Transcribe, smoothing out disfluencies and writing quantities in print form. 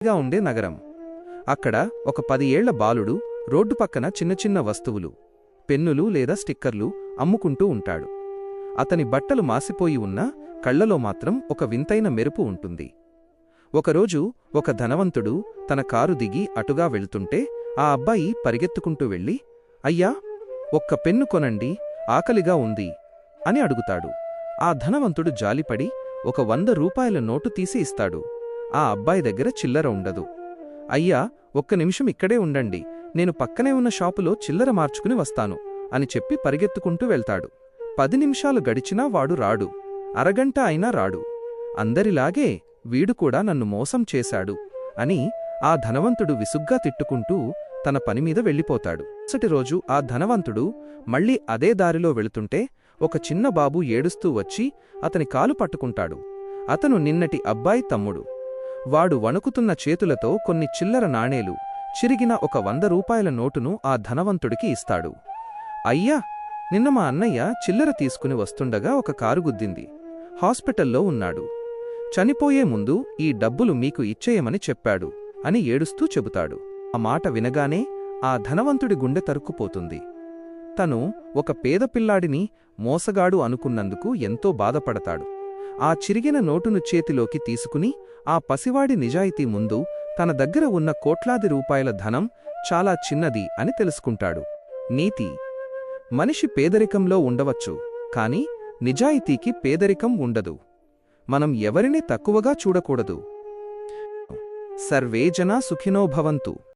ఉండే నగరం. అక్కడ ఒక 10 ఏళ్ల బాలుడు రోడ్డు పక్కన చిన్న చిన్న వస్తువులు, పెన్నులు లేదా స్టిక్కర్లు అమ్ముకుంటూ ఉంటాడు. అతని బట్టలు మాసిపోయి ఉన్నా కళ్లలో మాత్రం ఒక వింతైన మెరుపు ఉంటుంది. ఒకరోజు ఒక ధనవంతుడు తన కారు దిగి అటుగా వెళ్తుంటే ఆ అబ్బాయి పరిగెత్తుకుంటూ వెళ్ళి, అయ్యా, ఒక్క పెన్ను కొనండి, ఆకలిగా ఉంది అని అడుగుతాడు. ఆ ధనవంతుడు జాలిపడి ఒక 100 రూపాయల నోటు తీసి ఇస్తాడు. ఆ అబ్బాయి దగ్గర చిల్లర ఉండదు. అయ్యా, ఒక్క నిమిషం ఇక్కడే ఉండండి, నేను పక్కనే ఉన్న షాపులో చిల్లర మార్చుకుని వస్తాను అని చెప్పి పరిగెత్తుకుంటూ వెళ్తాడు. 10 నిమిషాలు గడిచినా వాడు రాడు. అరగంట అయినా రాడు. అందరిలాగే వీడు కూడా నన్ను మోసం చేశాడు అని ఆ ధనవంతుడు విసుగ్గా తిట్టుకుంటూ తన పనిమీద వెళ్ళిపోతాడు. మరుసటి రోజు ఆ ధనవంతుడు మళ్ళీ అదే దారిలో వెళుతుంటే ఒక చిన్న బాబు ఏడుస్తూ వచ్చి అతని కాలు పట్టుకుంటాడు. అతను నిన్నటి అబ్బాయి తమ్ముడు. వాడు వణుకుతున్న చేతులతో కొన్ని చిల్లర నాణేలు, చిరిగిన ఒక 100 రూపాయల నోటును ఆ ధనవంతుడికి ఇస్తాడు. అయ్యా, నిన్న మా అన్నయ్య చిల్లర తీసుకుని వస్తుండగా ఒక కారు గుద్దింది. హాస్పిటల్లో ఉన్నాడు. చనిపోయే ముందు ఈ డబ్బులు మీకు ఇచ్చేయమని చెప్పాడు అని ఏడుస్తూ చెబుతాడు. ఆ మాట వినగానే ఆ ధనవంతుడి గుండె తరుక్కుపోతుంది. తను ఒక పేదపిల్లాడిని మోసగాడు అనుకున్నందుకు ఎంతో బాధపడతాడు. ఆ చిరిగిన నోటును చేతిలోకి తీసుకుని ఆ పసివాడి నిజాయితీ ముందు తన దగ్గర ఉన్న కోట్లాది రూపాయల ధనం చాలా చిన్నది అని తెలుసుకుంటాడు. నీతి: మనిషి పేదరికంలో ఉండవచ్చు, కాని నిజాయితీకి పేదరికం ఉండదు. మనం ఎవరినీ తక్కువగా చూడకూడదు. సర్వే జనా సుఖినో భవంతు.